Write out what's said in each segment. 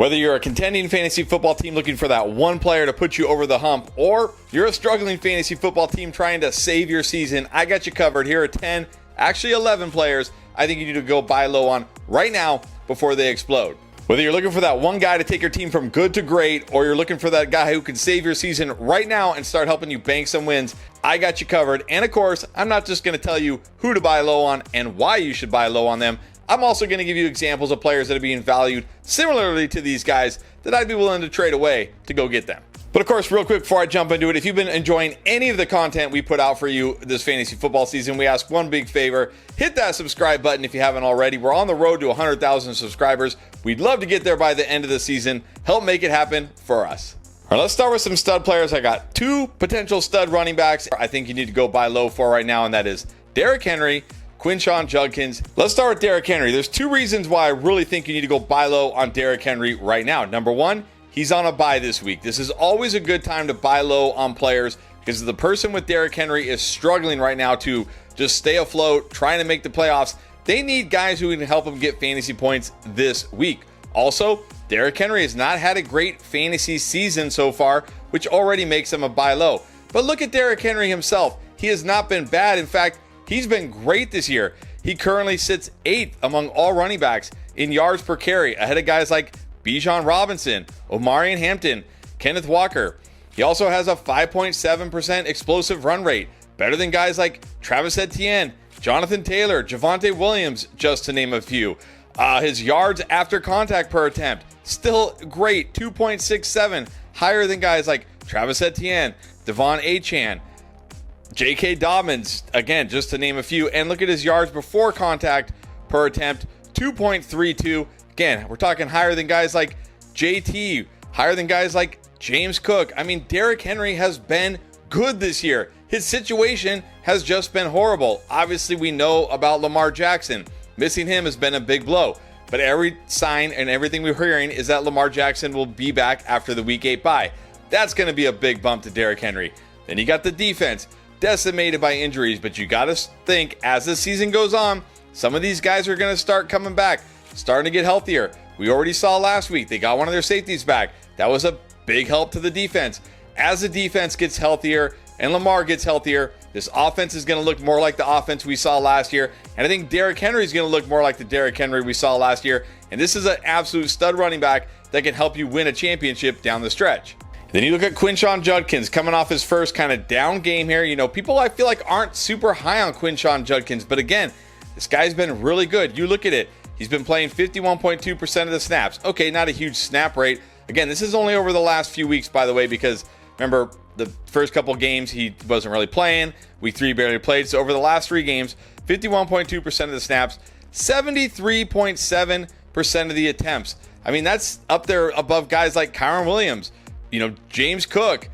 Whether you're a contending fantasy football team looking for that one player to put you over the hump, or you're a struggling fantasy football team trying to save your season, I got you covered. Here are 10, actually 11 players I think you need to go buy low on right now before they explode. Whether you're looking for that one guy to take your team from good to great, or you're looking for that guy who can save your season right now and start helping you bank some wins, I got you covered. And of course, I'm not just going to tell you who to buy low on and why you should buy low on them. I'm also going to give you examples of players that are being valued similarly to these guys that I'd be willing to trade away to go get them. But of course, real quick before I jump into it, if you've been enjoying any of the content we put out for you this fantasy football season, we ask one big favor. Hit that subscribe button if you haven't already. We're on the road to 100,000 subscribers. We'd love to get there by the end of the season. Help make it happen for us. All right, let's start with some stud players. I got two potential stud running backs I think you need to go buy low for right now, and that is Derrick Henry, Quinshon Judkins. Let's start with Derrick Henry. There's two reasons why I really think you need to go buy low on Derrick Henry right now. Number one, he's on a bye this week. This is always a good time to buy low on players because the person with Derrick Henry is struggling right now to just stay afloat, trying to make the playoffs. They need guys who can help them get fantasy points this week. Also, Derrick Henry has not had a great fantasy season so far, which already makes him a buy low. But look at Derrick Henry himself. He has not been bad. In fact, he's been great this year. He currently sits 8th among all running backs in yards per carry, ahead of guys like Bijan Robinson, Omarion Hampton, Kenneth Walker. He also has a 5.7% explosive run rate, better than guys like Travis Etienne, Jonathan Taylor, Javonte Williams, just to name a few. His yards after contact per attempt, still great, 2.67, higher than guys like Travis Etienne, Devon Achane, J.K. Dobbins, again, just to name a few. And look at his yards before contact per attempt, 2.32. Again, we're talking higher than guys like JT, higher than guys like James Cook. I mean, Derrick Henry has been good this year. His situation has just been horrible. Obviously, we know about Lamar Jackson. Missing him has been a big blow. But every sign and everything we're hearing is that Lamar Jackson will be back after the Week 8 bye. That's going to be a big bump to Derrick Henry. Then you got the defense, decimated by injuries, but you got to think as the season goes on, some of these guys are going to start coming back, starting to get healthier. We already saw last week, they got one of their safeties back. That was a big help to the defense. As the defense gets healthier and Lamar gets healthier, this offense is going to look more like the offense we saw last year. And I think Derrick Henry is going to look more like the Derrick Henry we saw last year. And this is an absolute stud running back that can help you win a championship down the stretch. Then you look at Quinshon Judkins coming off his first kind of down game here. You know, people I feel like aren't super high on Quinshon Judkins, but again, this guy's been really good. You look at it, he's been playing 51.2% of the snaps. Okay, not a huge snap rate. Again, this is only over the last few weeks, by the way, because remember the first couple games he wasn't really playing. Week 3 barely played. So over the last 3 games, 51.2% of the snaps, 73.7% of the attempts. I mean, that's up there above guys like Kyren Williams, James Cook,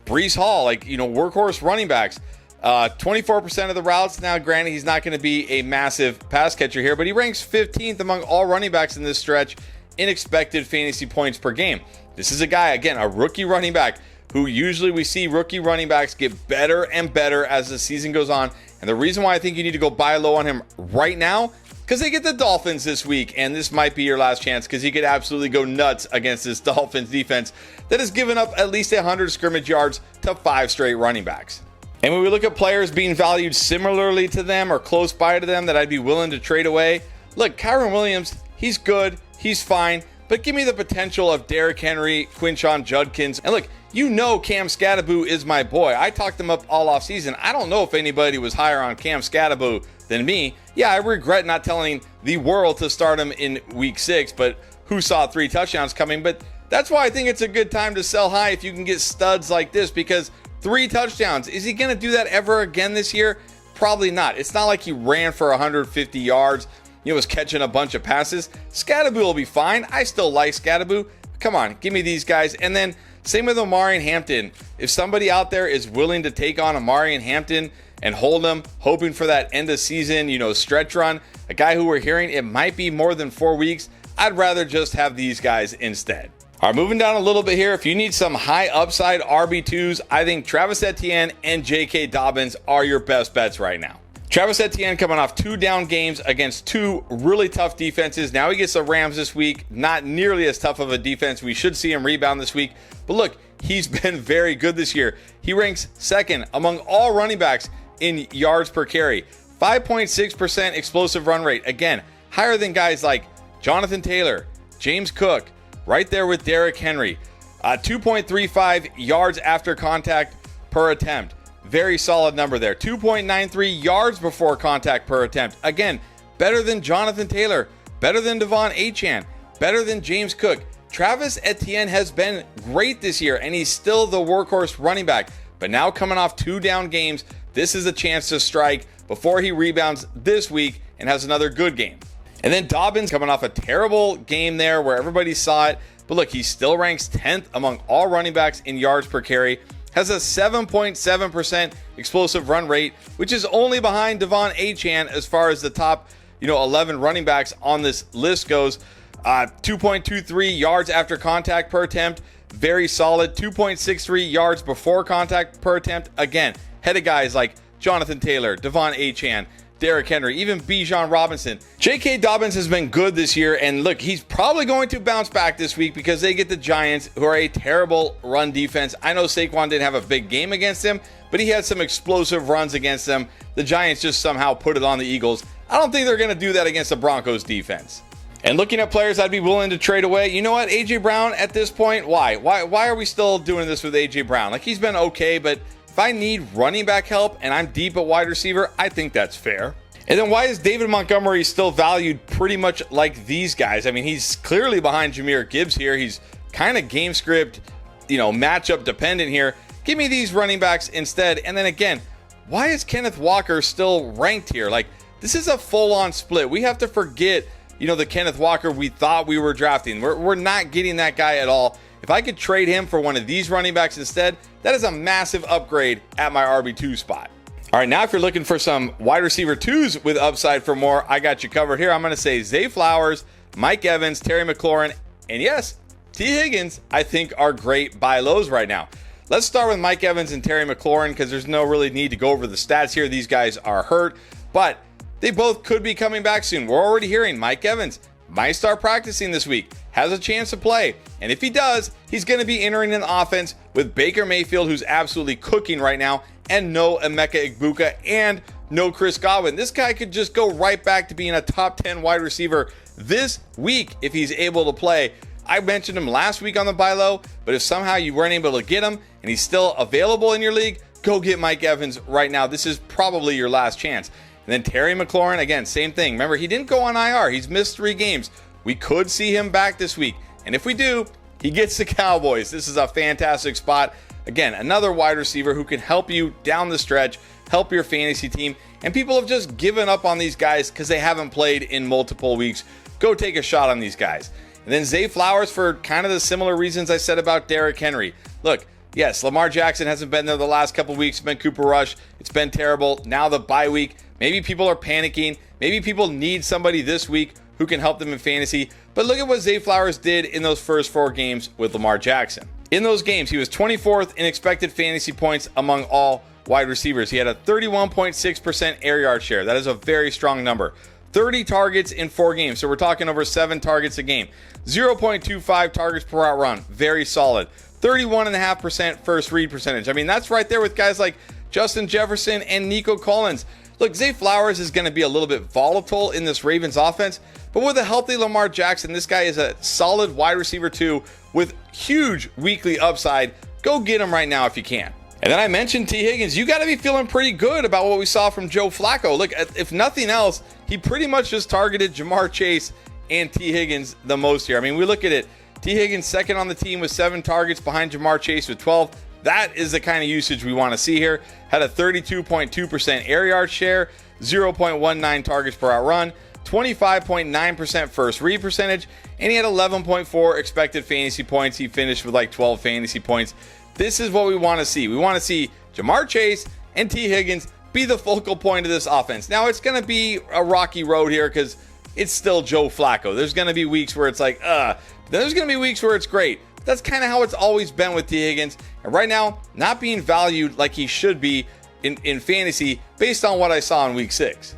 Breece Hall, workhorse running backs. 24% of the routes. Now, granted, he's not going to be a massive pass catcher here, but he ranks 15th among all running backs in this stretch in expected fantasy points per game. This is a guy, again, a rookie running back who usually we see rookie running backs get better and better as the season goes on. And the reason why I think you need to go buy low on him right now, because they get the Dolphins this week, and this might be your last chance because he could absolutely go nuts against this Dolphins defense that has given up at least 100 scrimmage yards to 5 straight running backs. And when we look at players being valued similarly to them or close by to them that I'd be willing to trade away, look, Kyren Williams, he's good, he's fine, but give me the potential of Derrick Henry, Quinshon Judkins. And look, Cam Skattebo is my boy. I talked him up all off season. I don't know if anybody was higher on Cam Skattebo than me. Yeah, I regret not telling the world to start him in week 6, but who saw 3 touchdowns coming? But that's why I think it's a good time to sell high if you can get studs like this, because 3 touchdowns. Is he going to do that ever again this year? Probably not. It's not like he ran for 150 yards, was catching a bunch of passes. Skattebo will be fine. I still like Skattebo. Come on, give me these guys. And then same with Omarion Hampton. If somebody out there is willing to take on Omarion Hampton and hold him, hoping for that end of season, stretch run, a guy who we're hearing it might be more than 4 weeks, I'd rather just have these guys instead. All right, moving down a little bit here. If you need some high upside RB2s, I think Travis Etienne and J.K. Dobbins are your best bets right now. Travis Etienne coming off 2 down games against 2 really tough defenses. Now he gets the Rams this week. Not nearly as tough of a defense. We should see him rebound this week. But look, he's been very good this year. He ranks second among all running backs in yards per carry. 5.6% explosive run rate. Again, higher than guys like Jonathan Taylor, James Cook, right there with Derrick Henry. 2.35 yards after contact per attempt. Very solid number there. 2.93 yards before contact per attempt. Again, better than Jonathan Taylor, better than De'Von Achane, better than James Cook. Travis Etienne has been great this year, and he's still the workhorse running back. But now coming off 2 down games, this is a chance to strike before he rebounds this week and has another good game. And then Dobbins coming off a terrible game there where everybody saw it. But look, he still ranks 10th among all running backs in yards per carry. Has a 7.7% explosive run rate, which is only behind De'Von Achane as far as the top 11 running backs on this list goes. 2.23 yards after contact per attempt. Very solid. 2.63 yards before contact per attempt. Again, head of guys like Jonathan Taylor, De'Von Achane, Derrick Henry, even Bijan Robinson. J.K. Dobbins has been good this year, and look, he's probably going to bounce back this week because they get the Giants, who are a terrible run defense. I know Saquon didn't have a big game against them, but he had some explosive runs against them. The Giants just somehow put it on the Eagles. I don't think they're going to do that against the Broncos defense. And looking at players I'd be willing to trade away, you know what, A.J. Brown at this point, why are we still doing this with A.J. Brown? Like, he's been okay, but if I need running back help and I'm deep at wide receiver, I think that's fair. And then why is David Montgomery still valued pretty much like these guys? I mean, he's clearly behind Jahmyr Gibbs here. He's kind of game script, matchup dependent here. Give me these running backs instead. And then again, why is Kenneth Walker still ranked here? Like, this is a full-on split. We have to forget, the Kenneth Walker we thought we were drafting. We're not getting that guy at all. If I could trade him for one of these running backs instead, that is a massive upgrade at my RB2 spot. All right, now if you're looking for some wide receiver 2s with upside for more, I got you covered here. I'm going to say Zay Flowers, Mike Evans, Terry McLaurin, and yes, T. Higgins, I think are great buy lows right now. Let's start with Mike Evans and Terry McLaurin because there's no really need to go over the stats here. These guys are hurt, but they both could be coming back soon. We're already hearing Mike Evans might start practicing this week, has a chance to play. And if he does, he's going to be entering an offense with Baker Mayfield, who's absolutely cooking right now, and no Emeka Egbuka and no Chris Godwin. This guy could just go right back to being a top 10 wide receiver this week if he's able to play. I mentioned him last week on the buy low, but if somehow you weren't able to get him and he's still available in your league, go get Mike Evans right now. This is probably your last chance. And then Terry McLaurin, again, same thing. Remember, he didn't go on IR. He's missed 3 games. We could see him back this week. And if we do, he gets the Cowboys. This is a fantastic spot. Again, another wide receiver who can help you down the stretch, help your fantasy team. And people have just given up on these guys because they haven't played in multiple weeks. Go take a shot on these guys. And then Zay Flowers for kind of the similar reasons I said about Derrick Henry. Look, yes, Lamar Jackson hasn't been there the last couple weeks. It's been Cooper Rush. It's been terrible. Now the bye week. Maybe people are panicking. Maybe people need somebody this week who can help them in fantasy. But look at what Zay Flowers did in those first 4 games with Lamar Jackson. In those games, he was 24th in expected fantasy points among all wide receivers. He had a 31.6% air yard share. That is a very strong number. 30 targets in 4 games. So we're talking over 7 targets a game. 0.25 targets per route run. Very solid. 31.5% first read percentage. I mean, that's right there with guys like Justin Jefferson and Nico Collins. Look, Zay Flowers is going to be a little bit volatile in this Ravens offense, but with a healthy Lamar Jackson, this guy is a solid wide receiver 2 with huge weekly upside. Go get him right now if you can. And then I mentioned T. Higgins. You got to be feeling pretty good about what we saw from Joe Flacco. Look, if nothing else, he pretty much just targeted Jamar Chase and T. Higgins the most here. I mean, we look at it. T. Higgins second on the team with 7 targets behind Jamar Chase with 12. That is the kind of usage we want to see here. Had a 32.2% air yard share, 0.19 targets per out run, 25.9% first read percentage, and he had 11.4 expected fantasy points. He finished with like 12 fantasy points. This is what we want to see. We want to see Jamar Chase and T. Higgins be the focal point of this offense. Now, it's going to be a rocky road here because it's still Joe Flacco. There's going to be weeks where it's like, Then there's going to be weeks where it's great. That's kind of how it's always been with T. Higgins. And right now, not being valued like he should be in fantasy based on what I saw in week 6.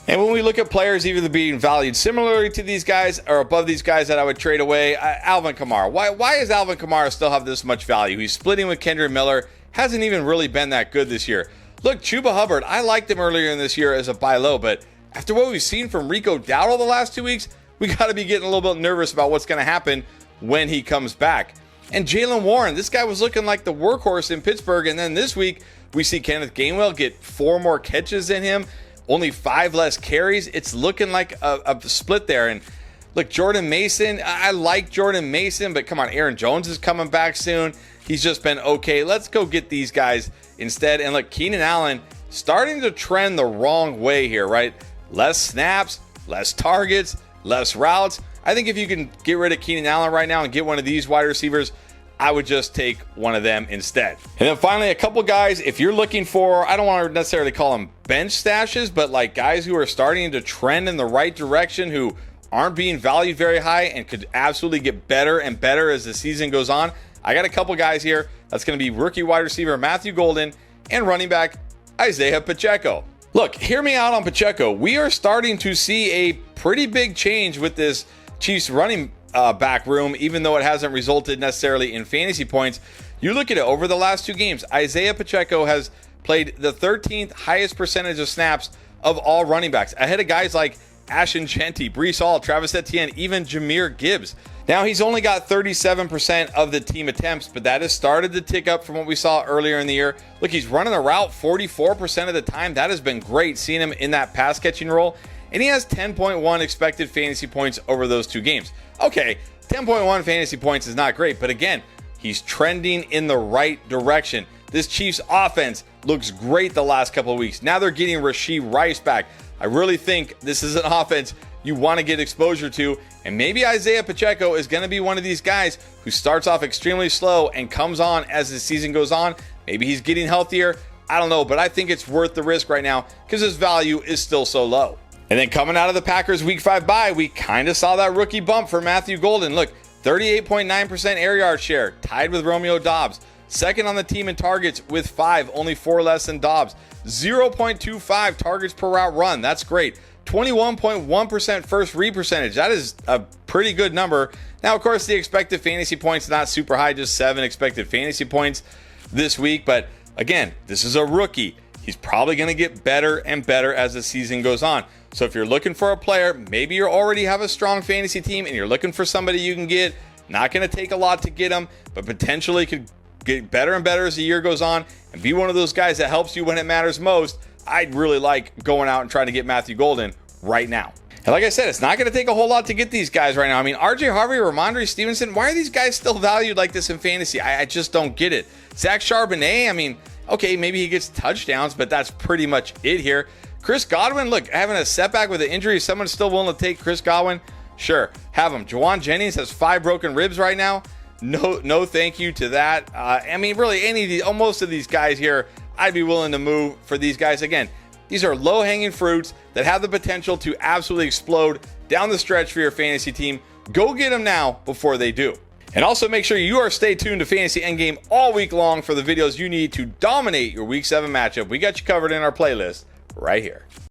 And when we look at players either being valued similarly to these guys or above these guys that I would trade away, Alvin Kamara. Why does Alvin Kamara still have this much value? He's splitting with Kendre Miller. Hasn't even really been that good this year. Look, Chuba Hubbard, I liked him earlier in this year as a buy low, but after what we've seen from Rico Dowdle the last 2 weeks, we got to be getting a little bit nervous about what's going to happen when he comes back. And Jaylen Warren, this guy was looking like the workhorse in Pittsburgh, and then this week we see Kenneth Gainwell get 4 more catches than him, only 5 less carries. It's looking like a split there. And look, Jordan Mason, I like Jordan Mason, but come on, Aaron Jones is coming back soon. He's just been okay. Let's go get these guys instead. And look, Keenan Allen starting to trend the wrong way here, right? Less snaps, less targets, less routes. I think if you can get rid of Keenan Allen right now and get one of these wide receivers, I would just take one of them instead. And then finally, a couple guys, if you're looking for, I don't want to necessarily call them bench stashes, but like guys who are starting to trend in the right direction, who aren't being valued very high and could absolutely get better and better as the season goes on. I got a couple guys here. That's going to be rookie wide receiver Matthew Golden and running back Isaiah Pacheco. Look, hear me out on Pacheco. We are starting to see a pretty big change with this Chiefs running back room, even though it hasn't resulted necessarily in fantasy points. You look at it over the last 2 games, Isaiah Pacheco has played the 13th highest percentage of snaps of all running backs, ahead of guys like Ashton Jeanty, Breece Hall, Travis Etienne, even Jahmyr Gibbs. Now, he's only got 37% of the team attempts, but that has started to tick up from what we saw earlier in the year. Look, he's running a route 44% of the time. That has been great, seeing him in that pass catching role. And he has 10.1 expected fantasy points over those 2 games. Okay, 10.1 fantasy points is not great, but again, he's trending in the right direction. This Chiefs offense looks great the last couple of weeks. Now they're getting Rashee Rice back. I really think this is an offense you want to get exposure to, and maybe Isaiah Pacheco is going to be one of these guys who starts off extremely slow and comes on as the season goes on. Maybe he's getting healthier. I don't know, but I think it's worth the risk right now because his value is still so low. And then coming out of the Packers week 5 bye, we kind of saw that rookie bump for Matthew Golden. Look, 38.9% air yard share, tied with Romeo Doubs. Second on the team in targets with 5, only 4 less than Doubs. 0.25 targets per route run. That's great. 21.1% first read percentage. That is a pretty good number. Now, of course, the expected fantasy points not super high, just 7 expected fantasy points this week. But again, this is a rookie. He's probably going to get better and better as the season goes on. So if you're looking for a player, maybe you already have a strong fantasy team and you're looking for somebody you can get, not going to take a lot to get them, but potentially could get better and better as the year goes on and be one of those guys that helps you when it matters most, I'd really like going out and trying to get Matthew Golden right now. And like I said, it's not going to take a whole lot to get these guys right now. I mean, RJ Harvey, Ramondre Stevenson, why are these guys still valued like this in fantasy? I just don't get it. Zach Charbonnet, I mean, okay, maybe he gets touchdowns, but that's pretty much it here. Chris Godwin, look, having a setback with an injury, is someone still willing to take Chris Godwin? Sure, have him. Jawan Jennings has 5 broken ribs right now. No, thank you to that. I mean, really, most of these guys here, I'd be willing to move for these guys. Again, these are low-hanging fruits that have the potential to absolutely explode down the stretch for your fantasy team. Go get them now before they do. And also make sure you are stay tuned to Fantasy Endgame all week long for the videos you need to dominate your Week 7 matchup. We got you covered in our playlist right here.